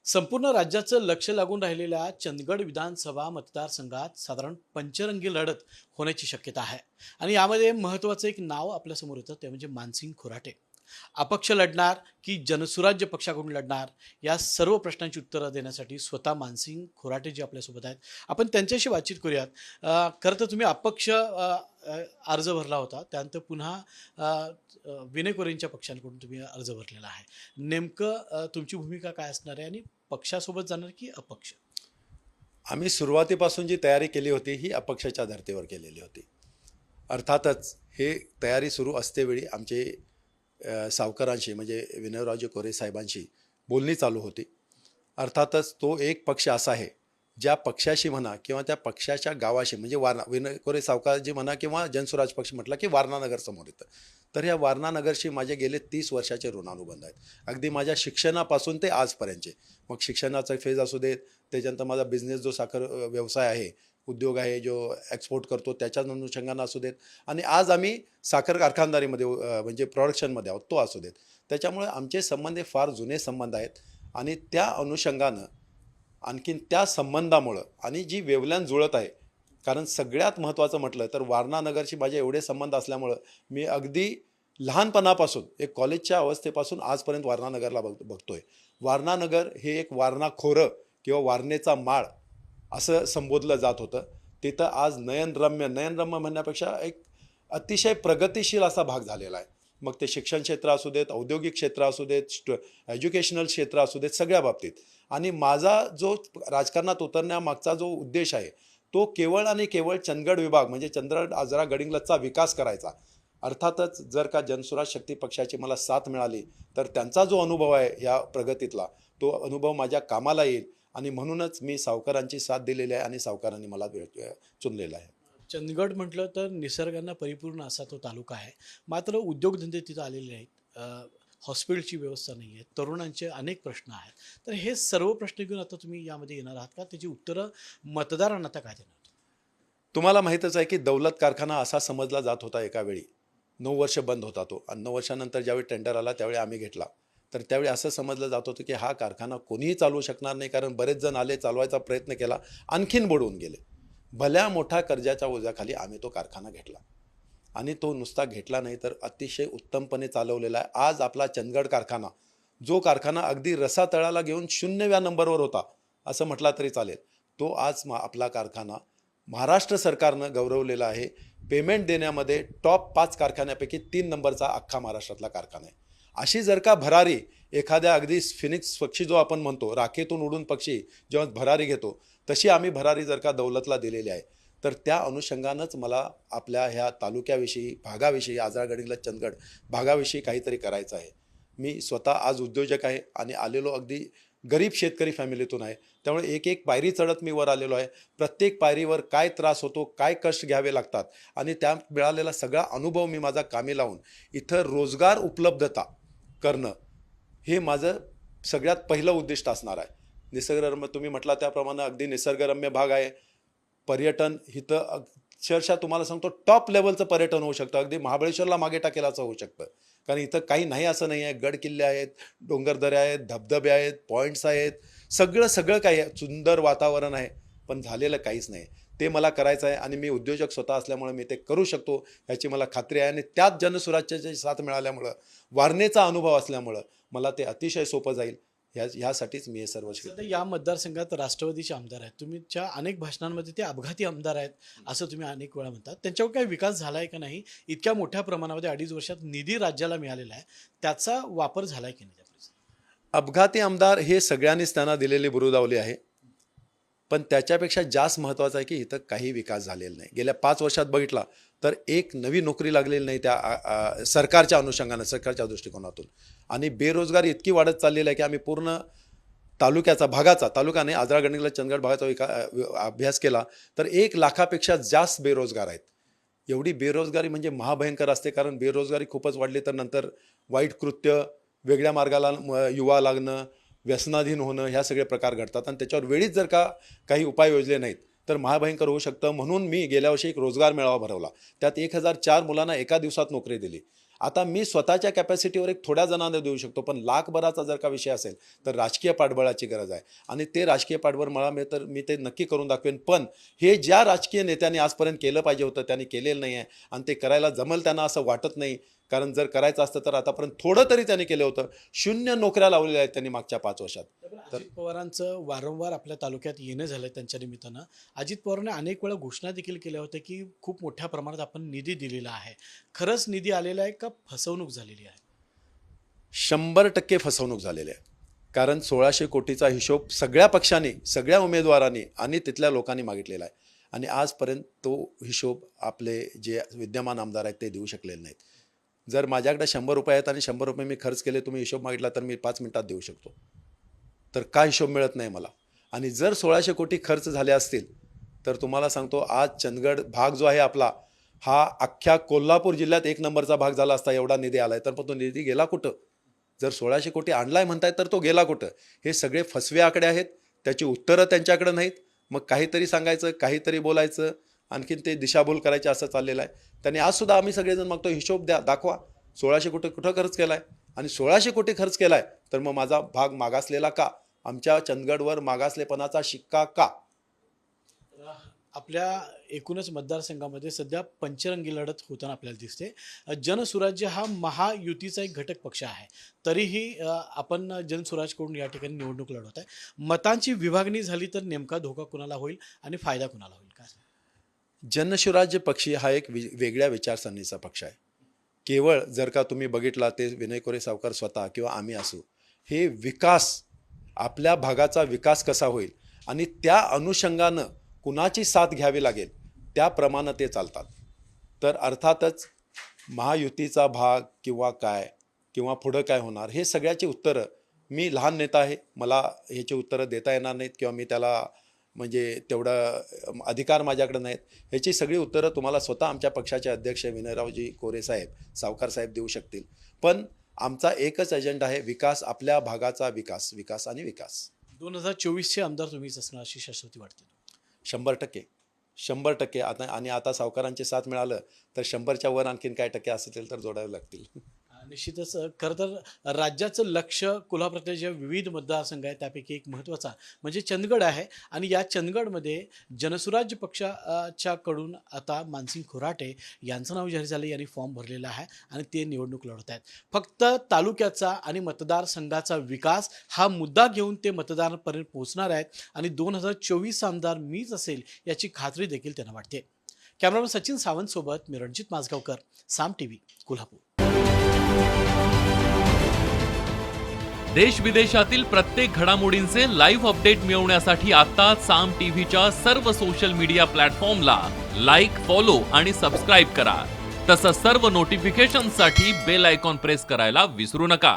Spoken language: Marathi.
संपूर्ण राज्याचं लक्ष लागून राहिलेल्या चंदगड विधानसभा मतदारसंघात साधारण पंचरंगी लढत होण्याची शक्यता आहे आणि यामध्ये महत्त्वाचं एक नाव आपल्यासमोर येतं ते म्हणजे मानसिंग खोराटे. अपक्ष लढणार की जनसुराज्य पक्षाकडून लढणार, या सर्व प्रश्नांची उत्तरं देण्यासाठी स्वतः मानसिंग खोराटे जे आपल्यासोबत आहेत, आपण त्यांच्याशी बातचीत करूयात. खरं तर तुम्ही अपक्ष अर्ज भरला होता, त्यानंतर पुन्हा अ, अ, विनय कोरेंच्या पक्षांकडून तुम्ही अर्ज भरलेला आहे. नेमकं तुमची भूमिका काय असणार आहे आणि पक्षासोबत जाणार की अपक्ष? आम्ही सुरुवातीपासून जी तयारी केली होती ही अपक्षाच्या धर्तीवर केलेली होती. अर्थातच हे तयारी सुरू असतेवेळी आमचे सावकारांशी म्हणजे विनयरावजी कोरे साहेबांशी बोलणी चालू होती. अर्थातच तो एक पक्ष असा आहे ज्या पक्षाशी म्हणा किंवा त्या पक्षाच्या गावाशी म्हणजे वारणा विनय कोरे सावकारजी म्हणा किंवा जनसुराज पक्ष म्हटला की वारणा नगर समोर येतं. तर या वारणा नगरशी माझे गेले 30 वर्षाचे ऋणानुबंध आहेत. अगदी माझ्या शिक्षणापासून ते आजपर्यंतचे. मग शिक्षणाचा फेज असू देत, त्याच्यानंतर माझा बिझनेस जो साखर व्यवसाय आहे, उद्योग आहे जो एक्सपोर्ट करतो त्याच्या अनुषंगानं असू देत, आणि आज आम्ही साखर कारखानदारीमध्ये म्हणजे प्रोडक्शनमध्ये आहोत तो असू देत. त्याच्यामुळे आमचे संबंध हे फार जुने संबंध आहेत आणि त्या अनुषंगानं आणखीन त्या संबंधामुळं आणि जी वेवल्यान जुळत आहे, कारण सगळ्यात महत्त्वाचं म्हटलं तर वारणा नगरशी माझे एवढे संबंध असल्यामुळं मी अगदी लहानपणापासून एक कॉलेजच्या अवस्थेपासून आजपर्यंत वारणा नगरला बघतोय. वारणा नगर हे एक वारणा खोरं किंवा वारणेचा माळ असं संबोधलं जात होतं. तिथं आज नयनरम्य म्हणण्यापेक्षा एक अतिशय प्रगतिशील असा भाग झालेला आहे. मग ते शिक्षण क्षेत्र असू देत, औद्योगिक क्षेत्र असू देत, एज्युकेशनल क्षेत्र असू देत, सगळ्या बाबतीत. आणि माझा जो राजकारणात उतरण्यामागचा जो उद्देश आहे तो केवळ आणि केवळ चंदगड विभाग म्हणजे चंदगड आजरा गडिंग्लजचा विकास करायचा. अर्थातच जर का जनसुराज शक्ती पक्षाची मला साथ मिळाली तर त्यांचा जो अनुभव आहे या प्रगतीतला तो अनुभव माझ्या कामाला येईल, आणि म्हणूनच मी सावकारांची साथ दिलेली आहे आणि सावकारांनी मला चुनलेलं आहे. चंदगड म्हटलं तर निसर्गानं परिपूर्ण असा तो तालुका आहे. मात्र उद्योगधंदे तिथं आलेले नाहीत. हॉस्पिटलची व्यवस्था नाही आहे. तरुणांचे अनेक प्रश्न आहेत. तर हे सर्व प्रश्न घेऊन आता तुम्ही यामध्ये येणार आहात का? त्याची उत्तरं मतदारांना आता काय देणार? तुम्हाला माहीतच आहे की दौलत कारखाना असा समजला जात होता एका वेळी. 9 वर्ष बंद होता तो, आणि 9 वर्षानंतर ज्यावेळी टेंडर आला त्यावेळी आम्ही घेतला. तर त्यावेळी असं समजलं जात होतं की हा कारखाना कोणीही चालवू शकणार नाही, कारण बरेच जण आले, चालवायचा प्रयत्न केला, आणखीन बुडवून गेले. भल्या मोठ्या कर्जाच्या ओझ्याखाली आम्ही तो कारखाना घेतला, आणि तो नुसता घेतला नाही तर अतिशय उत्तमपणे चालवलेला आहे. आज आपला चंदगड कारखाना, जो कारखाना अगदी रसातळाला घेऊन 0व्या नंबरवर होता असं म्हटला तरी चालेल, तो आज आपला कारखाना महाराष्ट्र सरकारनं गौरवलेला आहे. पेमेंट देण्यामध्ये टॉप 5 कारखान्यापैकी 3 नंबरचा अख्खा महाराष्ट्रातला कारखाना आहे. अशी जर का भरारी एखाद्या अगदी फिनिक्स पक्षी जो आपण म्हणतो, राखेतून उडून पक्षी जेव्हा भरारी घेतो, तशी आम्ही भरारी जर का दौलतला दिलेली आहे, तर त्या अनुषंगानंच मला आपल्या ह्या तालुक्याविषयी, भागाविषयी, आजरा गडिंग्लज चंदगड भागाविषयी काहीतरी करायचं आहे. मी स्वतः आज उद्योजक आहे आणि आलेलो अगदी गरीब शेतकरी फॅमिलीतून आहे. त्यामुळे एक एक पायरी चढत मी वर आलेलो आहे. प्रत्येक पायरीवर काय त्रास होतो, काय कष्ट घ्यावे लागतात, आणि त्या मिळालेला सगळा अनुभव मी माझा कामी लावून इथं रोजगार उपलब्धता करणं हे माझं सगळ्यात पहिलं उद्दिष्ट असणार आहे. निसर्गरम्य तुम्ही म्हटला त्याप्रमाणे अगदी निसर्गरम्य भाग आहे. पर्यटन इथं अक्षरशः तुम्हाला सांगतो टॉप लेवलचं पर्यटन होऊ शकतं. अगदी महाबळेश्वरला मागे टाकेलाचं होऊ शकतं, कारण इथं काही नाही असं नाही आहे. गड किल्ले आहेत, डोंगरदऱ्या आहेत, धबधबे आहेत, पॉईंट्स आहेत, सगळं सगळं काही आहे, सुंदर वातावरण आहे. पण झालेलं काहीच नाही. ते मला करायचं आहे आणि मी उद्योजक स्वतः असल्यामुळे मी ते करू शकतो ह्याची मला खात्री आहे. आणि त्यात जनसुराज्याची साथ मिळाल्यामुळं, वारणेचा अनुभव असल्यामुळं मला ते अतिशय सोपं जाईल. ह्यासाठीच मी हे सर्व आता या मतदारसंघात राष्ट्रवादीचे आमदार आहेत. तुमच्या अनेक भाषणांमध्ये ते अपघाती आमदार आहेत असं तुम्ही अनेक वेळा म्हणतात. त्यांच्यावर काही विकास झाला आहे का नाही? इतक्या मोठ्या प्रमाणामध्ये 2.5 वर्षात निधी राज्याला मिळालेला आहे, त्याचा वापर झाला आहे की नाही? अपघाती आमदार हे सगळ्यांनीच त्यांना दिलेली बुरुदावली आहे. पण त्याच्यापेक्षा जास्त महत्त्वाचं आहे की इथं काही विकास झालेला नाही. गेल्या 5 वर्षात बघितला तर एक नवी नोकरी लागलेली नाही त्या सरकारच्या अनुषंगानं, सरकारच्या दृष्टिकोनातून. आणि बेरोजगारी इतकी वाढत चाललेली आहे की आम्ही पूर्ण तालुका नाही, आजरा गडिंग्लज चंदगड भागाचा अभ्यास केला तर 1 लाखापेक्षा जास्त बेरोजगार आहेत. एवढी बेरोजगारी म्हणजे महाभयंकर असते, कारण बेरोजगारी खूपच वाढली तर नंतर वाईट कृत्य, वेगळ्या मार्गाला युवा लागणं, व्यसनाधीन होणं, ह्या सगळे प्रकार घडतात. आणि त्याच्यावर वेळीच जर का काही उपाय योजले नाहीत तर महाभयंकर होऊ शकतं. म्हणून मी गेल्या वर्षी एक रोजगार मेळावा भरवला. त्यात 1004 मुलांना एका दिवसात नोकरी दिली. आता मी स्वतःच्या कॅपॅसिटीवर एक थोड्या जणांना देऊ शकतो, पण लाखभराचा जर का विषय असेल तर राजकीय पाठबळाची गरज आहे आणि ते राजकीय पाठबळ मला मिळेल तर मी ते नक्की करून दाखवेन. पण हे ज्या राजकीय नेत्यांनी आजपर्यंत केलं पाहिजे होतं त्यांनी केलेलं नाही आहे आणि ते करायला जमल त्यांना असं वाटत नाही. कारण जर करायचं असतं तर आतापर्यंत थोडं तरी त्यांनी केलं होतं. 0 नोकऱ्या लावलेल्या आहेत त्यांनी मागच्या 5 वर्षात. अजित पवारांचं वारंवार आपल्या तालुक्यात येणं झालं त्यांच्या निमित्तानं. अजित पवारांनी अनेक वेळा घोषणा देखील केल्या होत्या की खूप मोठ्या प्रमाणात आपण निधी दिलेला आहे. खरंच निधी आलेला आहे का फसवणूक झालेली आहे? 100% फसवणूक झालेली आहे. कारण 1600 कोटीचा हिशोब सगळ्या पक्षांनी, सगळ्या उमेदवारांनी आणि तिथल्या लोकांनी मागितलेला आहे आणि आजपर्यंत तो हिशोब आपले जे विद्यमान आमदार आहेत ते देऊ शकलेले नाहीत. जर माझ्याकडे 100 रुपये आहेत आणि 100 रुपये मी खर्च केले, तुम्ही हिशोब मागितला तर मी 5 मिनिटात देऊ शकतो. तर का हिशोब मिळत नाही मला? आणि जर 1600 कोटी खर्च झाले असतील तर तुम्हाला सांगतो आज चंदगड भाग जो आहे आपला, हा अख्ख्या कोल्हापूर जिल्ह्यात 1 नंबरचा भाग झाला असता. एवढा निधी आलाय तर पण तो निधी गेला कुठं? जर 1600 कोटी आणलाय म्हणताय तर तो गेला कुठं? हे सगळे फसवे आकडे आहेत. त्याची उत्तरं त्यांच्याकडे नाहीत. मग काहीतरी सांगायचं, काहीतरी बोलायचं, आणखीन ते दिशाभूल करायचे असं चाललेलं आहे. त्यांनी आज सुद्धा आम्ही सगळेजण मागतो हिशोब द्या, दाखवा 1600 कोटी कुठं खर्च केलाय आणि 1600 कोटी खर्च केलाय तर मग माझा भाग मागासलेला का? आमच्या चंदगडवर मागासलेपणाचा शिक्का का? आपल्या एकूणच मतदारसंघामध्ये सध्या पंचरंगी लढत होताना आपल्याला दिसते. जनसुराज्य हा महायुतीचा एक घटक पक्ष आहे. तरीही आपण जनसुराजकडून या ठिकाणी निवडणूक लढवत आहे. मतांची विभागणी झाली तर नेमका धोका कुणाला होईल आणि फायदा कुणाला होईल? काय? जनसुराज्य पक्षी हा एक वेगळ्या विचारसरणीचा पक्ष आहे. केवळ जर का तुम्ही बघितला ते विनय कोरे सावकार स्वतः किंवा आम्ही असू, हे विकास, आपल्या भागाचा विकास कसा होईल आणि त्या अनुषंगानं कुणाची साथ घ्यावी लागेल त्याप्रमाणे ते चालतात. तर अर्थातच महायुतीचा भाग किंवा काय किंवा पुढं काय होणार हे सगळ्याची उत्तरं, मी लहान नेता आहे, मला ह्याची उत्तरं देता येणार नाहीत किंवा मी त्याला म्हणजे तेवढा अधिकार माझ्याकडे नाहीत. ह्याची सगळी उत्तरं तुम्हाला स्वतः आमच्या पक्षाचे अध्यक्ष विनयरावजी कोरे साहेब, सावकार साहेब देऊ शकतील. पण आमचा एकच एजेंडा आहे, विकास, आपल्या भागाचा विकास, विकास आणि विकास. 2024चे आमदार तुम्हीच असणार अशी शाश्वती वाटते? 100%, 100%. आता आणि आता सावकारांची साथ मिळालं तर 100च्या वर आणखीन काय टक्के असेल तर जोडावे लागतील. निश्चितच खरं तर राज्याचं लक्ष कोल्हापुरातल्या ज्या विविध मतदारसंघ आहेत त्यापैकी एक महत्त्वाचा म्हणजे चंदगड आहे आणि या चंदगडमध्ये जनसुराज्य पक्षाच्याकडून आता मानसिंग खोराटे यांचं नाव जाहीर झालं. यांनी फॉर्म भरलेला आहे आणि ते निवडणूक लढवत आहेत. फक्त तालुक्याचा आणि मतदारसंघाचा विकास हा मुद्दा घेऊन ते मतदारांपर्यंत पोहोचणार आहेत आणि 2024 आमदार मीच असेल याची खात्री देखील त्यांना वाटते. कॅमेरामन सचिन सावंत सोबत मी रणजित माजगावकर, साम टीव्ही, कोल्हापूर. देश विदेशातील प्रत्येक घडामोडींचे लाईव्ह अपडेट मिळवण्यासाठी आता साम टीव्हीच्या सर्व सोशल मीडिया प्लॅटफॉर्मला लाईक, फॉलो आणि सबस्क्राईब करा. तसंच सर्व नोटिफिकेशनसाठी बेल आयकॉन प्रेस करायला विसरू नका.